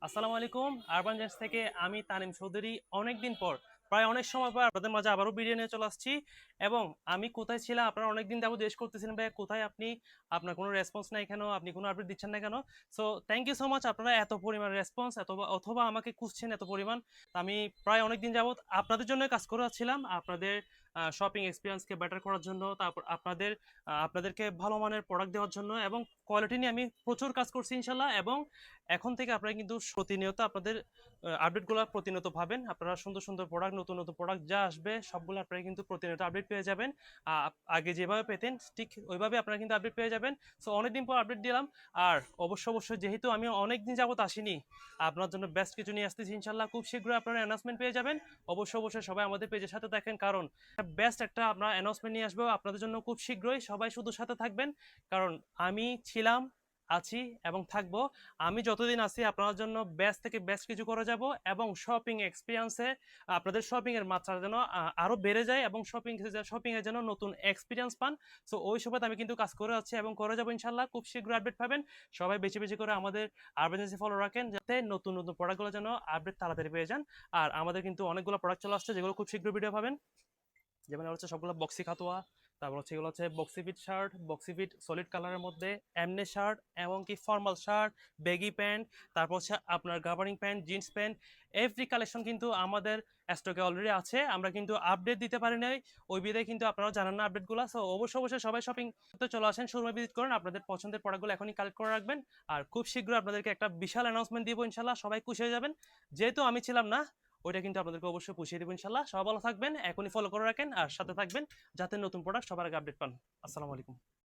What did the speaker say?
আসসালামু আলাইকুম। Urban gents থেকে আমি তানিম চৌধুরী অনেকদিন পর, প্রায় অনেক সময় পর আপনাদের মাঝে আবারও ভিডিও নিয়ে চলে আসছি। এবং আমি কোথায় ছিলাম আপনারা অনেকদিন যাবত জিজ্ঞেস করতেছিলেন, ভাই কোথায় আপনি, আপনার কোনো রেসপন্স নাই কেন, আপনি কোনো আপডেট দিচ্ছেন না কেন। So thank you so much, আপনারা এত পরিমাণ রেসপন্স অথবা অথবা আমাকে খুঁজছেন এত পরিমাণ। আমি প্রায় অনেকদিন যাবত আপনাদের জন্য কাজ করে যাচ্ছিলাম, আপনাদের শপিং এক্সপিরিয়েন্সকে বেটার করার জন্য, তারপর আপনাদেরকে ভালো মানের প্রোডাক্ট দেওয়ার জন্য এবং কোয়ালিটি নিয়ে আমি প্রচুর কাজ করছি ইনশাল্লাহ। এবং এখন থেকে আপনারা কিন্তু প্রতিনিয়ত আপনাদের আপডেটগুলো প্রতিনিয়ত পাবেন। আপনারা সুন্দর সুন্দর প্রোডাক্ট, নতুন নতুন প্রোডাক্ট যা আসবে সবগুলো আপনারা কিন্তু প্রতিনিয়ত আপডেট পেয়ে যাবেন। আগে যেভাবে পেতেন ঠিক ওইভাবে আপনারা কিন্তু আপডেট পেয়ে যাবেন। সো অনেকদিন পর আপডেট দিলাম। আর অবশ্যই যেহেতু আমি অনেকদিন যাবত আসিনি, আপনার জন্য বেস্ট কিছু নিয়ে আসতেছি ইনশাল্লাহ। খুব শীঘ্রই আপনারা অ্যানাউন্সমেন্ট পেয়ে যাবেন। অবশ্যই সবাই আমাদের পেজের সাথে দেখেন, কারণ বেস্ট একটা আমরা অ্যানাউন্সমেন্ট নিয়ে আসবো আপনাদের জন্য খুব শীঘ্রই। সবাই শুধু সাথে থাকবেন, কারণ আমি ছিলাম, আছি এবং থাকবো। আমি যতদিন আছি আপনার জন্য বেস্ট থেকে বেস্ট কিছু করে যাব। এবং শপিং এক্সপিরিয়েন্সে আপনাদের শপিং এর মাত্রা যেন আরো বেড়ে যায় এবং শপিং এর যেন নতুন এক্সপিরিয়েন্স পান। সো ওই সময় আমি কিন্তু কাজ করে যাচ্ছি এবং করে যাবো ইনশাল্লাহ। খুব শীঘ্র আপডেট পাবেন। সবাই বেশি বেশি করে আমাদের আরবানেসি ফলো রাখেন, যাতে নতুন নতুন প্রোডাক্টগুলো যেন আপডেট তাড়াতাড়ি পেয়ে যান। আর আমাদের কিন্তু অনেকগুলো প্রোডাক্ট চলে আসছে, যেগুলো খুব শীঘ্র ভিডিও পাবেন। যেমন হচ্ছে সবগুলো বক্সি খাতোয়া, তারপর হচ্ছে এগুলো হচ্ছে boxy fit shirt, boxy fit solid কালারের মধ্যে এমনে শার্ট, এমনকি ফর্মাল শার্ট, বেগি প্যান্ট, তারপর হচ্ছে আপনার গাভারিং pant, jeans pant. Every collection কিন্তু আমাদের স্টকে অলরেডি আছে। আমরা কিন্তু আপডেট দিতে পারি নাই, ওই বিধায় কিন্তু আপনারা জানেন না আপডেটগুলো। সো অবশ্যই সবাই শপিং করতে চলে আসেন, শোরুমে ভিজিট করেন, আপনাদের পছন্দের প্রোডাক্টগুলো এখনই কালেক্ট করে রাখবেন। আর খুব শীঘ্রই আপনাদেরকে একটা বিশাল অ্যানাউন্সমেন্ট দিব ইনশাল্লাহ, সবাই খুশি হয়ে যাবেন। যেহেতু আমি ছিলাম না, ওইটা কিন্তু আপনাদেরকে অবশ্যই পুষিয়ে দেবো ইনশাল্লাহ। সবাই ভালো থাকবেন, এখনই ফলো করে রাখেন আর সাথে থাকবেন, যাতে নতুন প্রোডাক্ট সবার আগে আপডেট পান। আসসালামু আলাইকুম।